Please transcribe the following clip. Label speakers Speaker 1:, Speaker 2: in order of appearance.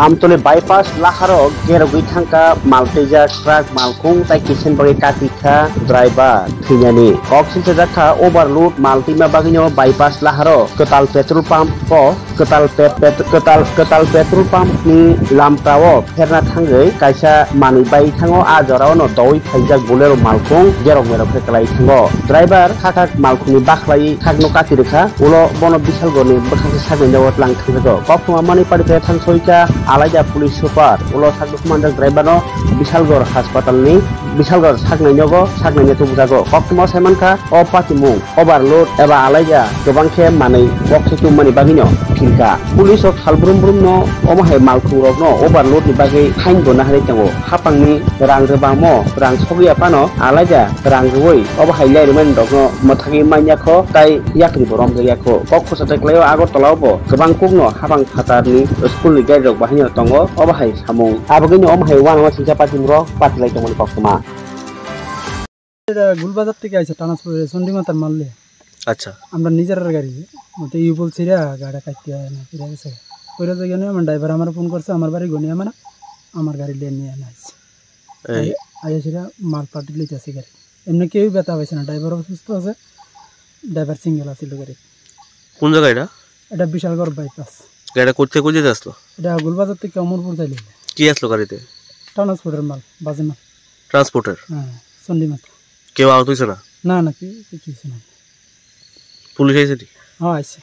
Speaker 1: আমতলে bypass লাহারো गेरगै थांका मालतेजा truck मालखुं ताइ kitchen बागै काटिखा driver थैनानि oxygen जाखा ओभारलोड मालतिमा बागैनो बाइपास लाहारो कताल पेट्रोल पंप को कताल पेट्रोल पंप नि लामटाओ फेरना थांगै कायसा मानि बाय थाङो आजरावनो दय फाइजाक बोलेरो मालखुं गेरग मेरग फेकलाय थाङो ड्राइभार खाका मालखुनि बाखलाय थागनो काटिरेखा उलो बनो बिशालगरनि बखासे सागै दावत लां थांगो कखमा मानि पारिफे थांसयका आलायदा पुलिस सुपार उलो सागनो कमान्डार ड्राइभारनो बिशालगढ़ हासपातालनि बिशालगढ़ सागनायनोगो सागनायनो तुबजागो कखमा सायमानखा अ पातिमु ओभारलोड एबा आलायदा गोबांखे मानै बक्सितु मानि बागिनो फिनका पुलिस अफ सालब्रुमब्रुमनो अमाहाय मालखुरगनो ओभारलोड नि बागै फाइन गना हारि दङ हापांनि रां रबामो रां सगिया पानो आलायदा रां रुवै अबाहाय लायरमन दगनो मथागि मान्याखो ताइ याख्रि बरम गयाखो कखसा तक्लायो आगरतलावबो गोबां कुगनो हाबां फातारनि स्कुलनि गाइडरक बाहायनो दङ अबाहाय सामुं आबगैनो अमाहाय वानवा सिंसा पातिमरो पातिलाय दंमोन कखमा
Speaker 2: এটা গুলবাজার থেকে আইছে ট্রান্সপোর্ট চন্ডিমাতার মারলে
Speaker 1: আচ্ছা আমরা
Speaker 2: নিজের গাড়ি মতে ইউ বলছি রে গাড়ি কাটতে হয় না ফিরে গেছে কইরা জায়গা নিয়ে আমার ড্রাইভার আমার ফোন করছে আমার বাড়ি গনি আমার গাড়ি নিয়ে আনাইছে আইসিরা মাল পাটি লইতেছে গাড়ি এমনি কেউ ব্যথা পাইছে না ড্রাইভার অসুস্থ আছে ড্রাইভার সিঙ্গেল আছিল গাড়ি
Speaker 3: কোন জায়গা
Speaker 2: এটা বিশালগড় বাইপাস
Speaker 3: গাড়িটা করতে যেতে আসলো
Speaker 2: এটা গুলবাজার থেকে অমরপুর যাইলে
Speaker 3: কি আসলো গাড়িতে
Speaker 2: ট্রান্সপোর্টের মাল বাজে মাল
Speaker 3: ট্রান্সপোর্টের
Speaker 2: হ্যাঁ চন্ডিমাতা
Speaker 3: কেউ আহত হয়েছে না
Speaker 2: না না কিছু না
Speaker 3: পুলিশ আইছে
Speaker 2: হ্যাঁ আইছে